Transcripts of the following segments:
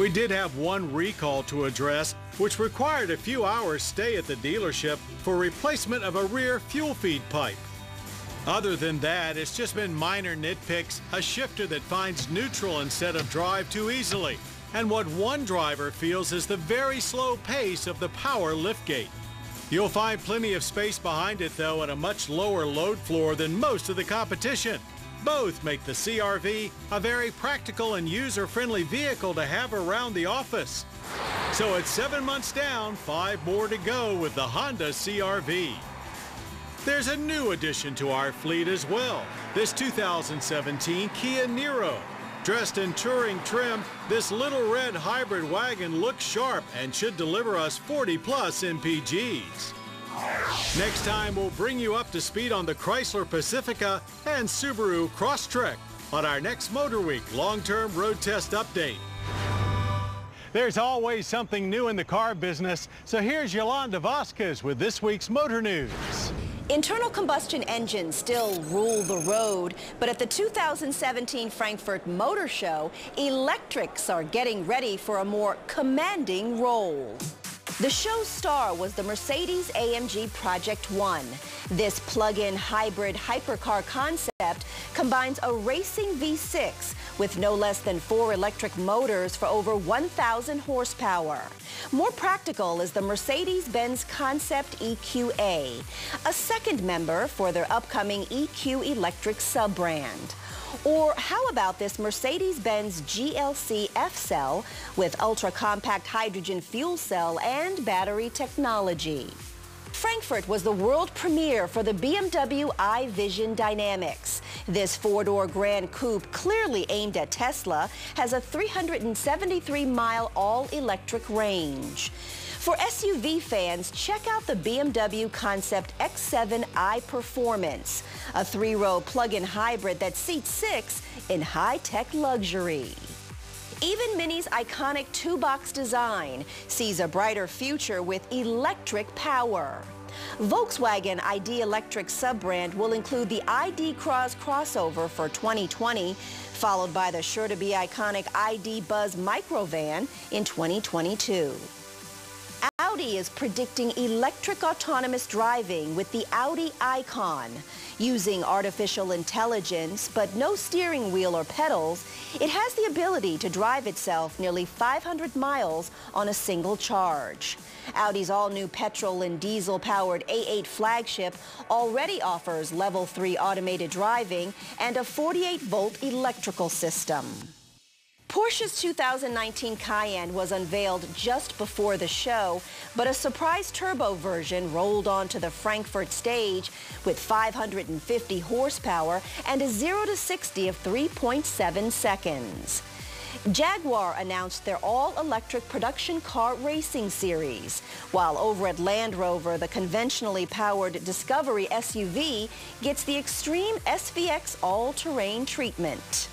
We did have one recall to address, which required a few hours stay at the dealership for replacement of a rear fuel feed pipe. Other than that, it's just been minor nitpicks, a shifter that finds neutral instead of drive too easily, and what one driver feels is the very slow pace of the power liftgate. You'll find plenty of space behind it, though, and a much lower load floor than most of the competition. Both make the CR-V a very practical and user-friendly vehicle to have around the office. So it's 7 months down, 5 more to go with the Honda CR-V. There's a new addition to our fleet as well, this 2017 Kia Niro. Dressed in touring trim, this little red hybrid wagon looks sharp and should deliver us 40-plus MPGs. Next time, we'll bring you up to speed on the Chrysler Pacifica and Subaru Crosstrek on our next Motor Week long-term road test update. There's always something new in the car business, so here's Yolanda Vasquez with this week's Motor News. Internal combustion engines still rule the road, but at the 2017 Frankfurt Motor Show, electrics are getting ready for a more commanding role. The show's star was the Mercedes-AMG Project ONE. This plug-in hybrid hypercar concept combines a racing V6 with no less than 4 electric motors for over 1,000 horsepower. More practical is the Mercedes-BENZ Concept EQA, a second member for their upcoming EQ electric sub-brand. Or how about this Mercedes-Benz GLC F-Cell with ultra-compact hydrogen fuel cell and battery technology? Frankfurt was the world premiere for the BMW iVision Dynamics. This 4-door Grand Coupe, clearly aimed at Tesla, has a 373-mile all-electric range. For SUV fans, check out the BMW Concept X7 iPerformance, a 3-row plug-in hybrid that seats 6 in high-tech luxury. Even Mini's iconic 2-box design sees a brighter future with electric power. Volkswagen ID Electric sub-brand will include the ID Cross crossover for 2020, followed by the sure-to-be iconic ID Buzz microvan in 2022. Audi is predicting electric autonomous driving with the AUDI Aicon. Using artificial intelligence, but no steering wheel or pedals, it has the ability to drive itself nearly 500 miles on a single charge. Audi's all-new petrol and diesel-powered A8 flagship already offers level 3 automated driving and a 48-volt electrical system. Porsche's 2019 Cayenne was unveiled just before the show, but a surprise turbo version rolled onto the Frankfurt stage with 550 horsepower and a 0 to 60 of 3.7 seconds. Jaguar announced their all-electric production car racing series, while over at Land Rover, the conventionally powered Discovery SUV gets the extreme SVX all-terrain treatment.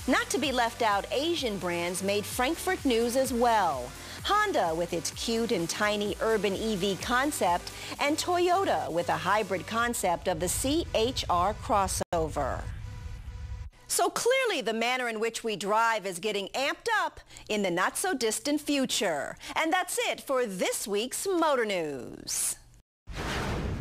Not to be left out, Asian brands made Frankfurt news as well. Honda with its cute and tiny urban EV concept, and Toyota with a hybrid concept of the CHR crossover. So clearly the manner in which we drive is getting amped up in the not-so-distant future. And that's it for this week's Motor News.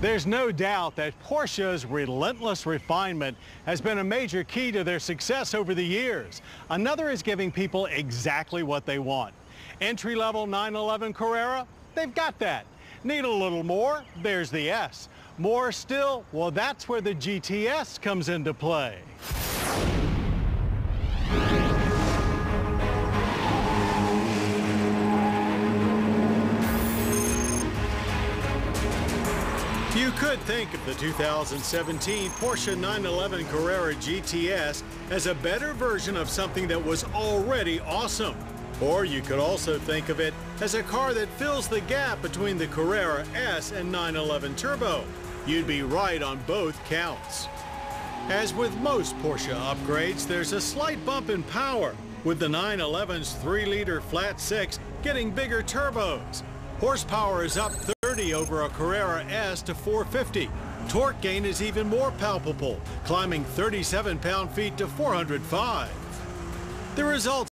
There's no doubt that Porsche's relentless refinement has been a major key to their success over the years. Another is giving people exactly what they want. Entry-level 911 Carrera, they've got that. Need a little more? There's the S. More still? Well, that's where the GTS comes into play. You could think of the 2017 Porsche 911 Carrera GTS as a better version of something that was already awesome. Or you could also think of it as a car that fills the gap between the Carrera S and 911 Turbo. You'd be right on both counts. As with most Porsche upgrades, there's a slight bump in power, with the 911's 3-liter flat 6 getting bigger turbos. Horsepower is up 30 over a Carrera S to 450. Torque gain is even more palpable, climbing 37 pound-feet to 405. The results